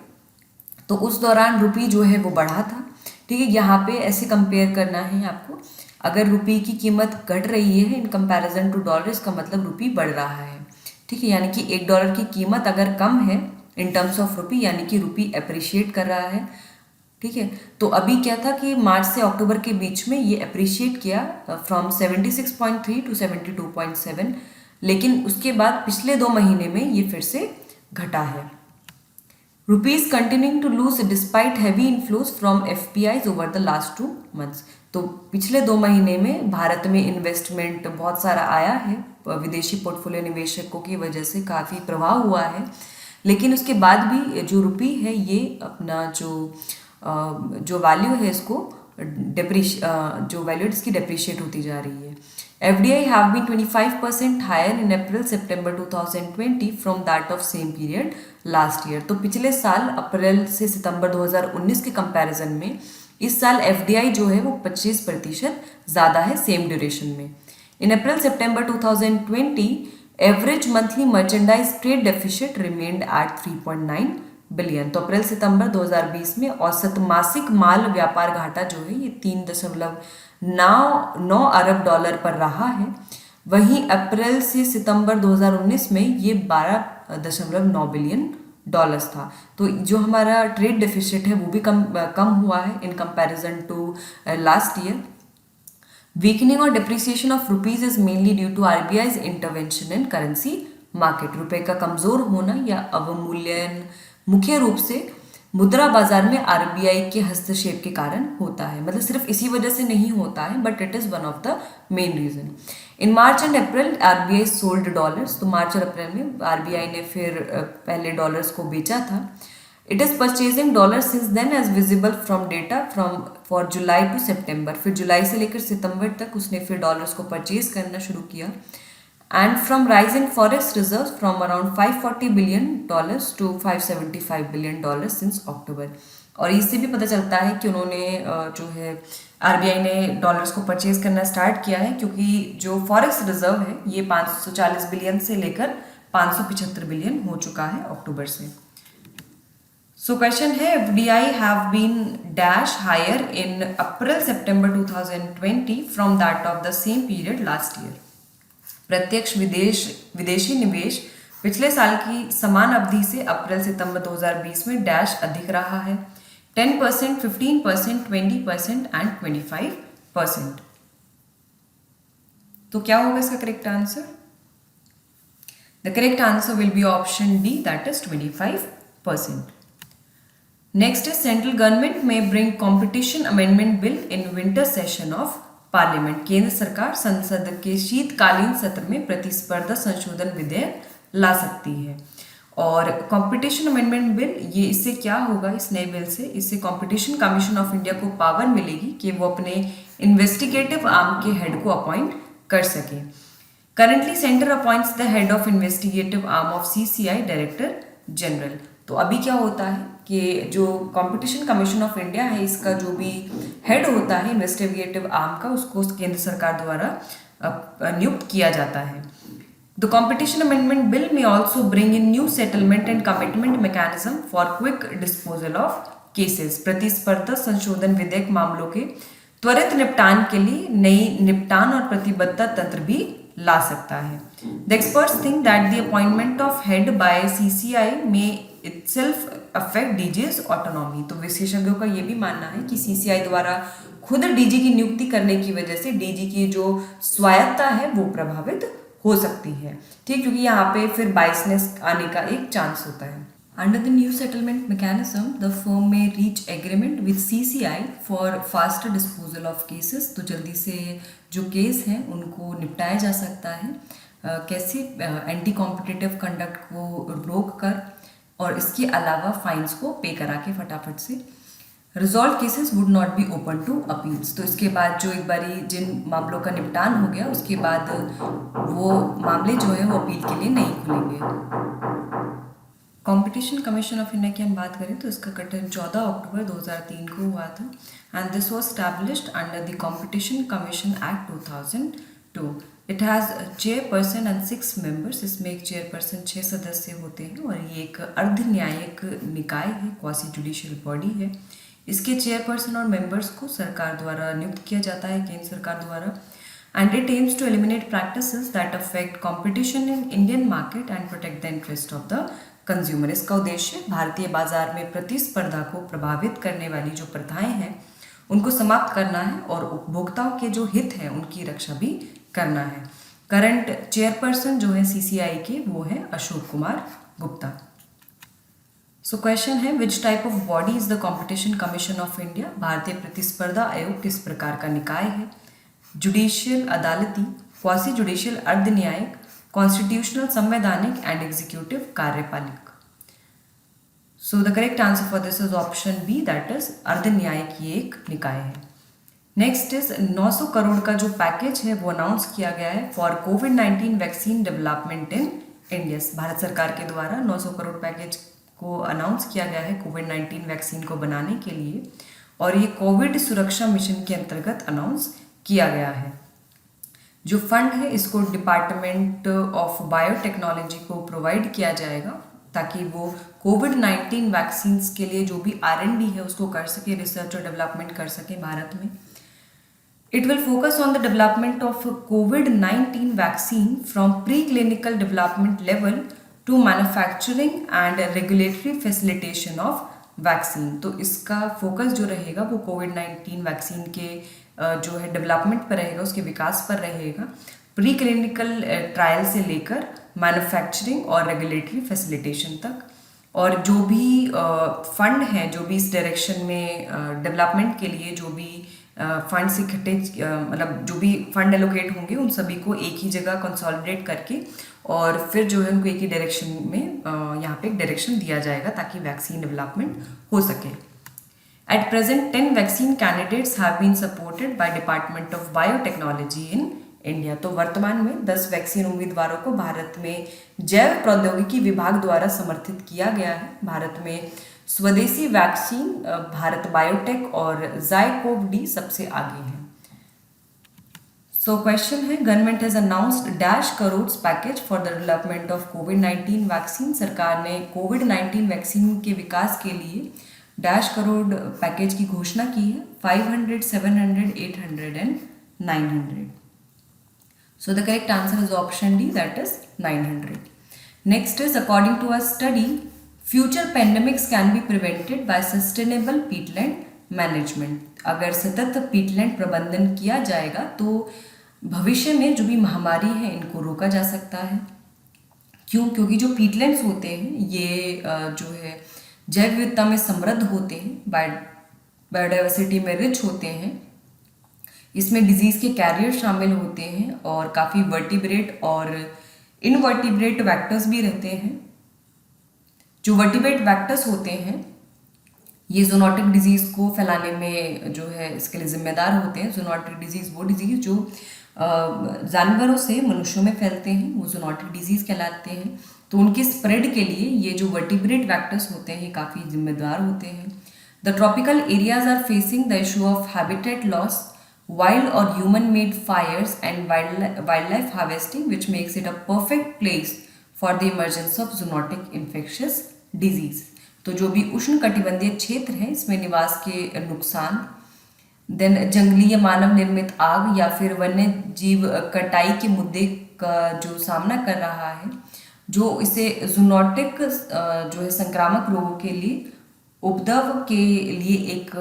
तो उस दौरान रुपी जो है वो बढ़ा था। ठीक है, यहाँ पे ऐसे कंपेयर करना है आपको, अगर रुपी की कीमत घट रही है इन कंपैरिजन टू डॉलर, इसका मतलब रुपी बढ़ रहा है। ठीक है, यानी कि $1 की कीमत अगर कम है इन टर्म्स ऑफ रुपी, यानी कि रुपी अप्रिशिएट कर रहा है। ठीक है, तो अभी क्या था कि मार्च से अक्टूबर के बीच में ये अप्रिशिएट किया फ्रॉम 76.3 टू 72.7, लेकिन उसके बाद पिछले 2 महीने में ये फिर से घटा है। Rupees continuing to lose despite heavy inflows from FPIs over the last 2 months. तो पिछले 2 महीने में भारत में इन्वेस्टमेंट बहुत सारा आया है, विदेशी पोर्टफोलियो निवेशकों की वजह से काफ़ी प्रभाव हुआ है, लेकिन उसके बाद भी जो रुपी है ये अपना जो वैल्यू है इसको जो वैल्यू इसकी डेप्रिशिएट होती जा रही है। FDI have been 25% higher in April-September 2020 from that of same period last year। तो पिछले साल अप्रैल से सितंबर 2019 के कंपैरिजन में इस साल FDI जो है वो 25% ज़्यादा है सेम ड्यूरेशन में। In April-September 2020, average monthly merchandise trade deficit remained at 3.9 billion. तो अप्रैल सितंबर 2020 में औसत मासिक माल व्यापार घाटा जो है ये 3.9 अरब डॉलर पर रहा है। वहीं अप्रैल से सितंबर 2019 में ये 12.9 बिलियन डॉलर्स था। तो जो हमारा ट्रेड डेफिसिट है वो भी कम हुआ है in comparison to last year. Weakening और depreciation of rupees is mainly due to RBI's intervention in currency market. रुपए का कमजोर होना या अवमूल्यन मुख्य रूप से मुद्रा बाजार में आरबीआई के हस्तक्षेप के कारण होता है। मतलब सिर्फ इसी वजह से नहीं होता है, but it is one of the main reason. In March and April RBI sold dollars. तो मार्च और अप्रैल में आरबीआई ने फिर पहले डॉलर्स को बेचा था। It is purchasing dollar since then as visible from data for July to September. फिर जुलाई से लेकर सितंबर तक उसने फिर डॉलर्स को परचेज करना शुरू किया। And from rise in forex reserve from around $540 billion to $575 billion since October. और इससे भी पता चलता है कि उन्होंने जो है आरबीआई ने डॉलर्स को परचेज करना स्टार्ट किया है, क्योंकि जो फॉरेक्स रिजर्व है ये 540 बिलियन से लेकर 575 बिलियन हो चुका है अक्टूबर से। सो क्वेश्चन है, FDI have been dash higher in April September 2020 from that of the same period last year. प्रत्यक्ष विदेशी निवेश पिछले साल की समान अवधि से अप्रैल सितंबर 2020 में डैश अधिक रहा है, 10%, 15%, 20% एंड 25%। तो क्या होगा इसका correct answer? The correct answer will be option D, that is 25%. Next is central government may bring competition amendment bill in winter session of parliament. केंद्र सरकार संसद के शीतकालीन सत्र में प्रतिस्पर्धा संशोधन विधेयक ला सकती है। और कंपटीशन अमेंडमेंट बिल, ये इससे क्या होगा, इस नए बिल से इससे कंपटीशन कमीशन ऑफ इंडिया को पावर मिलेगी कि वो अपने इन्वेस्टिगेटिव आर्म के हेड को अपॉइंट कर सके। Currently centre appoints the head of investigative arm of CCI director general. तो अभी क्या होता है कि जो कंपटीशन कमीशन ऑफ इंडिया है, इसका जो भी हेड होता है इन्वेस्टिगेटिव आर्म का, उसको केंद्र सरकार द्वारा नियुक्त किया जाता है। द कंपटीशन अमेंडमेंट बिल में also bring in new settlement and commitment mechanism for quick disposal of cases. प्रतिस्पर्धा संशोधन विधेयक मामलों के त्वरित निपटान के लिए नई निपटान और प्रतिबद्धता तंत्र भी ला सकता है। The experts think that the appointment of head by CCI में इटसेल्फ अफेक्ट डीजीज ऑटोनॉमी। तो विशेषज्ञों का ये भी मानना है कि सीसीआई द्वारा खुद डीजी की नियुक्ति करने की वजह से डीजी की जो स्वायत्ता है वो प्रभावित हो सकती है, ठीक, क्योंकि यहाँ पे फिर बाइसनेस आने का एक चांस होता है। Under the new settlement mechanism the firm may reach agreement with CCI for faster disposal of cases. तो जल्दी से जो केस हैं उनको निपटाया जा सकता है। कैसे? एंटी कॉम्पिटिटिव कंडक्ट को रोक कर और इसके अलावा फाइन्स को पे करा के फटाफट से। Resolve cases would not be open to appeals. तो इसके बाद जो एक बारी जिन मामलों का निपटान हो गया उसके बाद वो मामले जो है वो अपील के लिए नहीं खुलेंगे। कंपटीशन कमीशन ऑफ इंडिया की हम बात करें तो इसका गठन 14 अक्टूबर 2003 को हुआ था and this was established under the competition commission act 2002। It has chairperson and 6 members. इसमें एक चेयरपर्सन 6 सदस्य होते हैं और ये एक अर्ध न्यायिक निकाय है, क्वासी जुडिशियल बॉडी है। इसके चेयरपर्सन और मेंबर्स को सरकार द्वारा नियुक्त किया जाता है, केंद्र सरकार द्वारा। And it aims to eliminate practices that affect competition in Indian market and protect the interest of the consumer. इसका उद्देश्य भारतीय बाजार में प्रतिस्पर्धा को प्रभावित करने वाली जो प्रथाएं हैं उनको समाप्त करना है और उपभोक्ताओं के जो हित हैं उनकी रक्षा भी करना है। करंट चेयरपर्सन जो है सीसीआई के वो है अशोक कुमार गुप्ता। सो क्वेश्चन है which type of body is the competition commission of India. भारतीय प्रतिस्पर्धा आयोग किस प्रकार का निकाय है? जुडिशियल अदालती, क्वासी जुडिशियल अर्ध न्यायिक, कॉन्स्टिट्यूशनल संवैधानिक एंड एग्जीक्यूटिव कार्यपालिक। So the correct answer for this is option B, that is अर्ध न्यायिक ये एक निकाय है। नेक्स्ट इज 900 करोड़ का जो पैकेज है वो अनाउंस किया गया है for covid vaccine development in India. Bharat सरकार के द्वारा 900 करोड़ पैकेज को अनाउंस किया गया है कोविड-19 वैक्सीन को बनाने के लिए और ये कोविड सुरक्षा मिशन के अंतर्गत अनाउंस किया गया है। जो फंड है इसको डिपार्टमेंट ऑफ बायोटेक्नोलॉजी को प्रोवाइड किया जाएगा ताकि वो कोविड-19 वैक्सीन्स के लिए जो भी R&D है उसको कर सके, रिसर्च और डेवलपमेंट कर सके भारत में। It will focus on the development of COVID-19 vaccine from preclinical development level to manufacturing and regulatory facilitation of vaccine। तो इसका फोकस जो रहेगा वो कोविड-19 वैक्सीन के जो है डेवलपमेंट पर रहेगा, उसके विकास पर रहेगा, प्री क्लिनिकल ट्रायल से लेकर मैन्युफैक्चरिंग और रेगुलेटरी फैसिलिटेशन तक। और जो भी फंड हैं, जो भी इस डायरेक्शन में डेवलपमेंट के लिए जो भी फंड्स इकट्ठे मतलब जो भी फंड एलोकेट होंगे उन सभी को एक ही जगह कंसोलिडेट करके और फिर जो है उनको एक ही डायरेक्शन में यहाँ पे एक डायरेक्शन दिया जाएगा ताकि वैक्सीन डेवलपमेंट हो सके। At present 10 vaccine candidates have been supported by department of biotechnology in India. तो वर्तमान में 10 वैक्सीन उम्मीदवारों को भारत में जैव प्रौद्योगिकी विभाग द्वारा समर्थित किया गया है। भारत में स्वदेशी वैक्सीन भारत बायोटेक और ज़ायकोव डी सबसे आगे है। सो क्वेश्चन है government has announced dash crore package for the development of covid vaccine. सरकार ने कोविड-19 वैक्सीन के विकास के लिए डैश करोड़ पैकेज की घोषणा की है, 500, 700, 800 and 900। So the correct answer is option D, that is 900. Next is according to a study, future pandemics can be prevented by sustainable peatland management। अगर सतत peatland प्रबंधन किया जाएगा तो भविष्य में जो भी महामारी है इनको रोका जा सकता है। क्यों? क्योंकि जो पीटलैंड्स होते हैं ये जो है जैव विविधता में समृद्ध होते हैं, बायोडाइवर्सिटी में रिच होते हैं। इसमें डिजीज के कैरियर शामिल होते हैं और काफ़ी वर्टिब्रेट और इनवर्टिब्रेट वेक्टर्स भी रहते हैं। जो वर्टिब्रेट वेक्टर्स होते हैं ये जूनोटिक डिजीज को फैलाने में जो है इसके लिए जिम्मेदार होते हैं। जूनोटिक डिजीज वो डिजीज जो जानवरों से मनुष्यों में फैलते हैं वो जूनोटिक डिजीज कहलाते हैं। तो उनके स्प्रेड के लिए ये जो वर्टिब्रेट वेक्टर्स होते हैं ये काफ़ी जिम्मेदार होते हैं। The tropical areas are facing the issue of habitat loss, wild or human-made fires and wildlife harvesting, which makes it a perfect place for the emergence of zoonotic infectious disease. तो जो भी उष्णकटिबंधीय क्षेत्र हैं इसमें निवास के नुकसान, देन जंगली या मानव निर्मित आग या फिर वन्य जीव कटाई के मुद्दे का जो सामना कर रहा है, जो इसे जूनोटिक जो है संक्रामक रोगों के लिए उपद्रव के लिए एक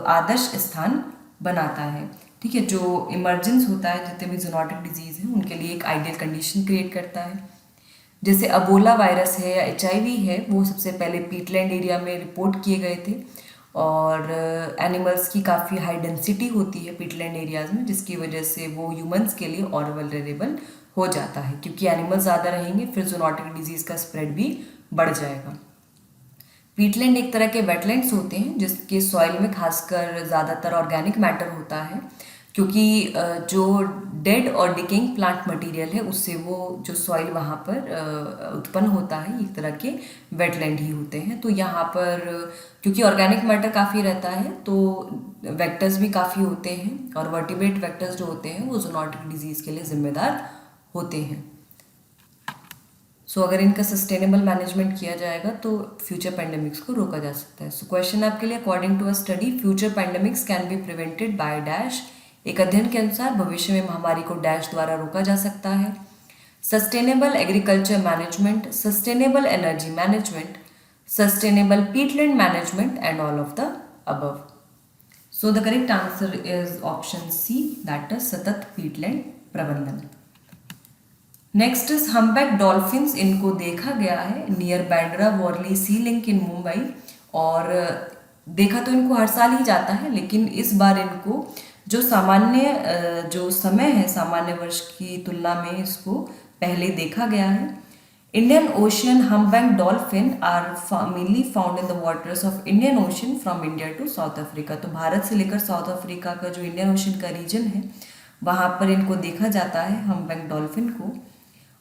आदर्श स्थान बनाता है। ठीक है, जो इमरजेंस होता है जितने भी जूनोटिक डिजीज हैं उनके लिए एक आइडियल कंडीशन क्रिएट करता है। जैसे अबोला वायरस है या HIV है वो सबसे पहले पीटलैंड एरिया में रिपोर्ट किए गए थे और एनिमल्स की काफ़ी हाई डेंसिटी होती है पीटलैंड एरियाज में, जिसकी वजह से वो ह्यूमंस के लिए और वल्नरेबल हो जाता है। क्योंकि एनिमल्स ज़्यादा रहेंगे फिर जूनोटिक डिजीज़ का स्प्रेड भी बढ़ जाएगा। पीटलैंड एक तरह के वेटलैंड्स होते हैं जिसके सॉइल में खासकर ज़्यादातर ऑर्गेनिक मैटर होता है, क्योंकि जो डेड और डिकेइंग प्लांट मटेरियल है उससे वो जो सॉइल वहाँ पर उत्पन्न होता है एक तरह के वेटलैंड ही होते हैं। तो यहाँ पर क्योंकि ऑर्गेनिक मैटर काफ़ी रहता है तो वेक्टर्स भी काफ़ी होते हैं और वर्टिब्रेट वेक्टर्स जो होते हैं वो जूनोटिक डिजीज़ के लिए जिम्मेदार होते हैं। अगर इनका सस्टेनेबल मैनेजमेंट किया जाएगा तो फ्यूचर पैंडेमिक्स को रोका जा सकता है। क्वेश्चन आपके लिए, according to a study future pandemics can be prevented by dash. एक अध्ययन के अनुसार भविष्य में महामारी को डैश द्वारा रोका जा सकता है। Sustainable agriculture management, sustainable energy management, sustainable peatland management and all of the above. The correct answer is option C, that is सतत पीटलैंड प्रबंधन। Next is humpback dolphins. इनको देखा गया है near Bandra Worli sea link in Mumbai और देखा तो इनको हर साल ही जाता है, लेकिन इस बार इनको जो सामान्य जो समय है सामान्य वर्ष की तुलना में इसको पहले देखा गया है। Indian Ocean humpback dolphin are mainly found in the waters of Indian Ocean from India to South Africa. तो भारत से लेकर साउथ अफ्रीका का जो इंडियन ओशियन का रीजन है वहाँ पर इनको देखा जाता है हम्पबैक डॉल्फिन को।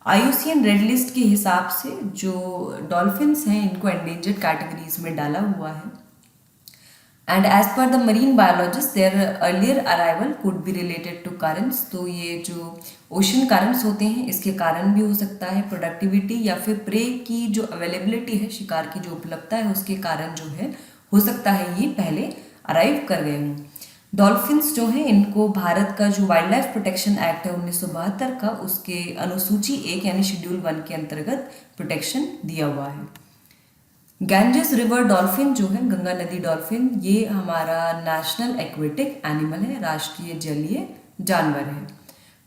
IUCN रेड लिस्ट के हिसाब से जो डॉल्फिन्स हैं इनको एंडेंजर्ड कैटेगरीज में डाला हुआ है। And as per the marine biologist their earlier arrival could be related to currents. तो ये जो ओशन करंट्स होते हैं इसके कारण भी हो सकता है, प्रोडक्टिविटी या फिर प्रे की जो अवेलेबिलिटी है, शिकार की जो उपलब्धता है उसके कारण जो है हो सकता है ये पहले अराइव कर गए हों। डॉल्फिन्स जो हैं इनको भारत का जो वाइल्ड लाइफ प्रोटेक्शन एक्ट है 1972 का, उसके अनुसूची 1 यानी शेड्यूल 1 के अंतर्गत प्रोटेक्शन दिया हुआ है। गैंजेस रिवर डॉल्फिन जो है, गंगा नदी डॉल्फिन, ये हमारा नेशनल एक्वेटिक एनिमल है, राष्ट्रीय जलीय जानवर है।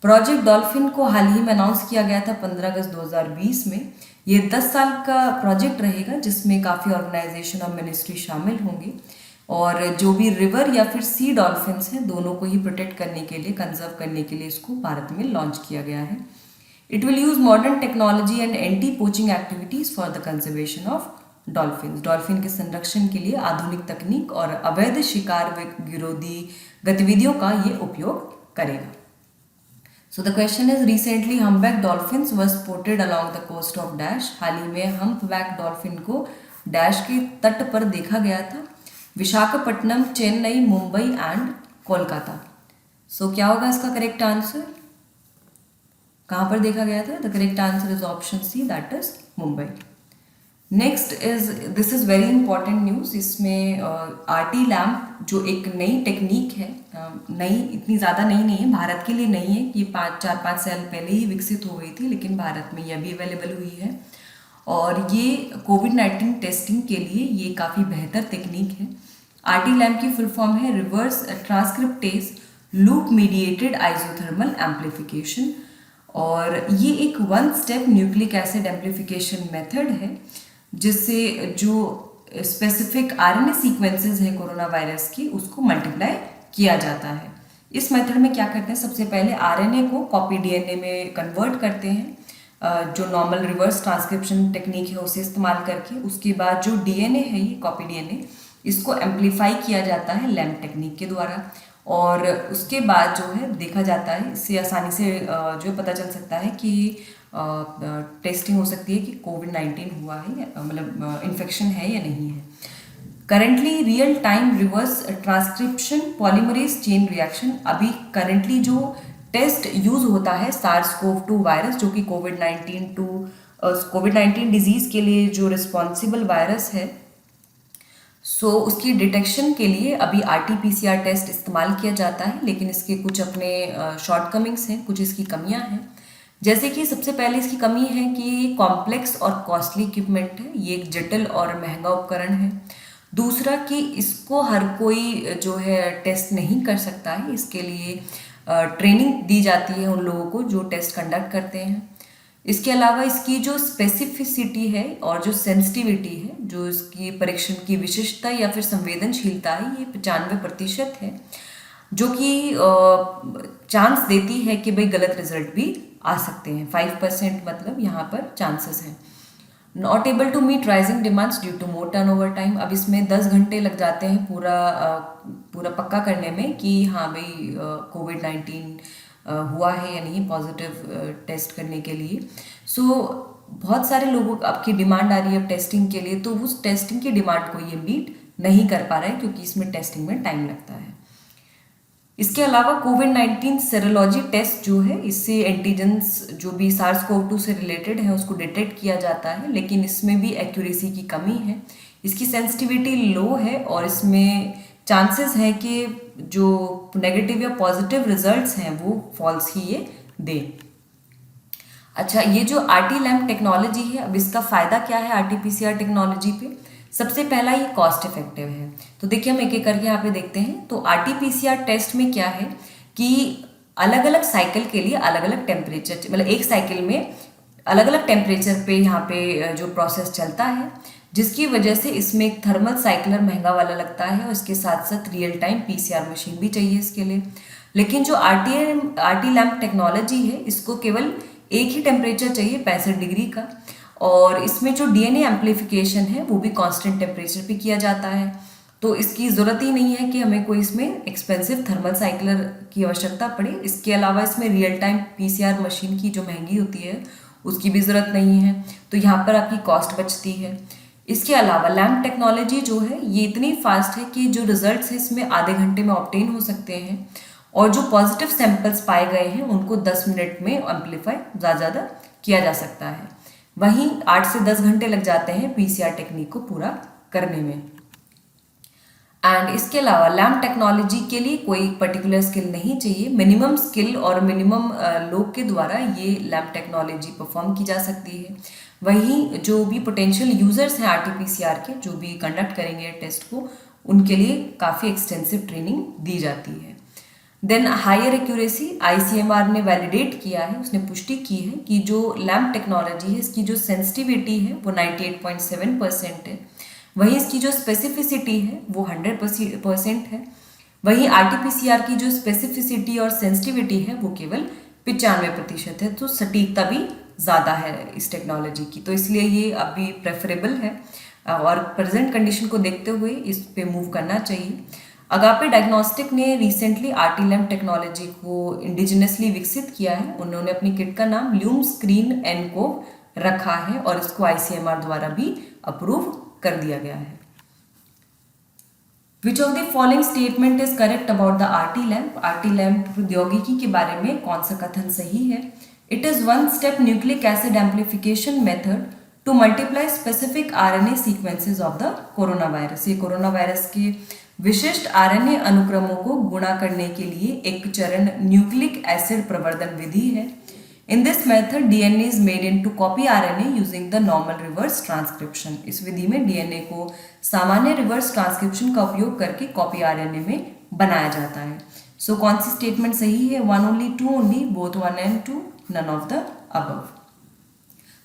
प्रोजेक्ट डॉल्फिन को हाल ही में अनाउंस किया गया था 15 अगस्त 2020 में। ये 10 साल का प्रोजेक्ट रहेगा जिसमें काफ़ी ऑर्गेनाइजेशन और मिनिस्ट्री शामिल होंगे और जो भी रिवर या फिर सी डॉल्फिन्स हैं दोनों को ही प्रोटेक्ट करने के लिए, कंजर्व करने के लिए इसको भारत में लॉन्च किया गया है। It will use modern technology and anti poaching activities for the conservation of dolphins. Dolphin के संरक्षण के लिए आधुनिक तकनीक और अवैध शिकार विरोधी गतिविधियों का ये उपयोग करेगा। So the question is, recently humpback dolphins were spotted along the coast of dash. हाल ही में हम्पबैक डॉल्फिन को डैश के तट पर देखा गया था, विशाखापट्टनम, चेन्नई, मुंबई एंड कोलकाता। क्या होगा इसका करेक्ट आंसर? कहाँ पर देखा गया था? The correct answer is option C, that is Mumbai. Next is, this is very important news. इसमें RT लैम्प जो एक नई टेक्निक है, नई इतनी ज़्यादा नई नहीं है, भारत के लिए नहीं है, ये 4-5 साल पहले ही विकसित हो गई थी, लेकिन भारत में ये अभी अवेलेबल हुई है और ये कोविड-19 टेस्टिंग के लिए ये काफ़ी बेहतर तकनीक है। RT लैम्प की फुल फॉर्म है reverse transcriptase loop mediated isothermal amplification और ये एक one step nucleic acid amplification method है, जिससे जो स्पेसिफिक आरएनए सीक्वेंसेस हैं कोरोना वायरस की, उसको मल्टीप्लाई किया जाता है। इस मेथड में क्या करते हैं, सबसे पहले आरएनए को कॉपी डीएनए में कन्वर्ट करते हैं, जो नॉर्मल रिवर्स ट्रांसक्रिप्शन टेक्निक है उसे इस्तेमाल करके। उसके बाद जो डीएनए है, ये कॉपी डीएनए, इसको एम्प्लीफाई किया जाता है लैम्प टेक्निक के द्वारा। और उसके बाद जो है देखा जाता है, इससे आसानी से जो पता चल सकता है कि टेस्टिंग हो सकती है कि कोविड-19 हुआ है, मतलब इन्फेक्शन है या नहीं है। Currently real time reverse transcription polymerase chain reaction, अभी करेंटली जो टेस्ट यूज होता है SARS-CoV-2 वायरस, जो कि कोविड-19 डिजीज के लिए जो रिस्पॉन्सिबल वायरस है, उसकी डिटेक्शन के लिए अभी RT-PCR टेस्ट इस्तेमाल किया जाता है, लेकिन इसके कुछ अपने शॉर्टकमिंग्स हैं, कुछ इसकी कमियां हैं। जैसे कि सबसे पहले इसकी कमी है कि कॉम्प्लेक्स और कॉस्टली इक्विपमेंट है, ये एक जटिल और महंगा उपकरण है। दूसरा कि इसको हर कोई जो है टेस्ट नहीं कर सकता है, इसके लिए ट्रेनिंग दी जाती है उन लोगों को जो टेस्ट कंडक्ट करते हैं। इसके अलावा इसकी जो स्पेसिफिसिटी है और जो सेंसिटिविटी है, जो इसकी परीक्षण की विशिष्टता या फिर संवेदनशीलता है, ये 95% है, जो कि चांस देती है कि भाई गलत रिजल्ट भी आ सकते हैं। 5% मतलब यहाँ पर चांसेस हैं। Not able to meet rising demands due to more turnover time, अब इसमें 10 घंटे लग जाते हैं पूरा पक्का करने में कि हाँ भाई कोविड-19 हुआ है या नहीं, पॉजिटिव टेस्ट करने के लिए। बहुत सारे लोगों आपकी डिमांड आ रही है टेस्टिंग के लिए, तो उस टेस्टिंग की डिमांड को ये मीट नहीं कर पा रहा है, क्योंकि इसमें टेस्टिंग में टाइम लगता है। इसके अलावा कोविड-19 सेरोलॉजी टेस्ट जो है, इससे एंटीजेंस जो भी SARS-CoV-2 से रिलेटेड है उसको डिटेक्ट किया जाता है, लेकिन इसमें भी एक्यूरेसी की कमी है, इसकी सेंसिटिविटी लो है, और इसमें चांसेस है कि जो नेगेटिव या पॉजिटिव रिजल्ट्स हैं वो फॉल्स ही ये दे। अच्छा, ये जो RT-LAMP टेक्नोलॉजी है, अब इसका फ़ायदा क्या है RT-PCR टेक्नोलॉजी पे? सबसे पहला, ये कॉस्ट इफेक्टिव है। तो देखिए हम एक एक करके यहाँ पे देखते हैं। तो RT-PCR टेस्ट में क्या है कि अलग अलग साइकिल के लिए अलग अलग टेम्परेचर, मतलब एक साइकिल में अलग अलग टेम्परेचर पे यहाँ पे जो प्रोसेस चलता है, जिसकी वजह से इसमें एक थर्मल साइक्लर महंगा वाला लगता है, और इसके साथ साथ रियल टाइम PCR मशीन भी चाहिए इसके लिए। लेकिन जो RT-LAMP टेक्नोलॉजी है, इसको केवल एक ही टेम्परेचर चाहिए, 65 डिग्री का, और इसमें जो DNA एम्प्लीफिकेशन है वो भी कांस्टेंट टेम्परेचर पे किया जाता है। तो इसकी ज़रूरत ही नहीं है कि हमें कोई इसमें एक्सपेंसिव थर्मल साइक्लर की आवश्यकता पड़े। इसके अलावा इसमें रियल टाइम PCR मशीन की जो महंगी होती है उसकी भी ज़रूरत नहीं है, तो यहाँ पर आपकी कॉस्ट बचती है। इसके अलावा लैम्प टेक्नोलॉजी जो है ये इतनी फास्ट है कि जो रिजल्ट्स हैं इसमें आधे घंटे में ऑब्टेन हो सकते हैं, और जो पॉजिटिव सैंपल्स पाए गए हैं उनको 10 मिनट में एम्पलीफाई ज़्यादा किया जा सकता है। वहीं 8 से 10 घंटे लग जाते हैं PCR टेक्निक को पूरा करने में। एंड इसके अलावा लैम्प टेक्नोलॉजी के लिए कोई पर्टिकुलर स्किल नहीं चाहिए, मिनिमम स्किल और मिनिमम लोग के द्वारा ये लैम्प टेक्नोलॉजी परफॉर्म की जा सकती है। वहीं जो भी पोटेंशियल यूजर्स हैं RT-PCR के, जो भी कंडक्ट करेंगे टेस्ट को, उनके लिए काफ़ी एक्सटेंसिव ट्रेनिंग दी जाती है। देन हायर एक्यूरेसी, ICMR ने वैलिडेट किया है, उसने पुष्टि की है कि जो लैम्प टेक्नोलॉजी है इसकी जो सेंसिटिविटी है वो 98.7% है, वहीं इसकी जो स्पेसिफिसिटी है वो 100% है। वहीं RT-PCR की जो स्पेसिफिसिटी और सेंसिटिविटी है वो केवल 95% है, तो सटीकता भी ज़्यादा है इस टेक्नोलॉजी की, तो इसलिए ये अभी प्रेफरेबल है, और प्रेजेंट कंडीशन को देखते हुए इस पे मूव करना चाहिए। अगापे डायग्नोस्टिक ने रिसेंटली RT-LAMP टेक्नोलॉजी को इंडिजिनसली विकसित किया है। उन्होंने अपनी किट का नाम ल्यूम स्क्रीन एनकोव रखा है, और इसको ICMR द्वारा भी अप्रूव कर दिया गया है। विच of the following statement is correct about the RT-LAMP? RT-LAMP प्रौद्योगिकी के बारे में कौन सा कथन सही है? It is one step nucleic acid amplification method to multiply specific RNA sequences of the corona virus. ये कोरोना वायरस के विशिष्ट RNA अनुक्रमों को गुणा करने के लिए एक चरण न्यूक्लिक एसिड प्रवर्धन विधि है। In this method DNA is made into copy RNA using the normal reverse transcription. इस विधि में DNA को सामान्य रिवर्स ट्रांसक्रिप्शन का उपयोग करके कॉपी RNA में बनाया जाता है। सो कौन सी स्टेटमेंट सही है? 1 only, 2 only, both 1 and 2, none of the above.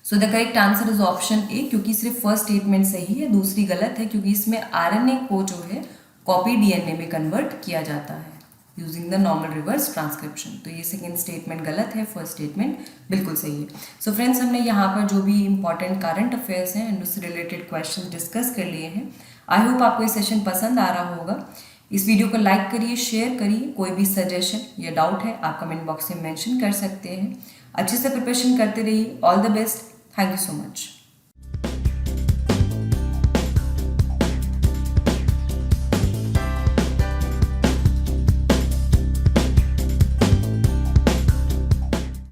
So the correct answer is option A, क्योंकि सिर्फ फर्स्ट स्टेटमेंट सही है, दूसरी गलत है, क्योंकि इसमें आरएनए को जो है कॉपी डीएनए में कन्वर्ट किया जाता है using the normal reverse transcription. तो ये सेकेंड स्टेटमेंट गलत है, फर्स्ट स्टेटमेंट बिल्कुल सही है। सो फ्रेंड्स, हमने यहाँ पर जो भी इंपॉर्टेंट करंट अफेयर्स हैं एंड उससे रिलेटेड क्वेश्चन डिस्कस कर लिए हैं। आई होप आपको ये सेशन पसंद आ रहा होगा। इस वीडियो को लाइक करिए, शेयर करिए। कोई भी सजेशन या डाउट है आप कमेंट बॉक्स में मेंशन कर सकते हैं। अच्छे से प्रिपरेशन करते रहिए। All the best. Thank you so much.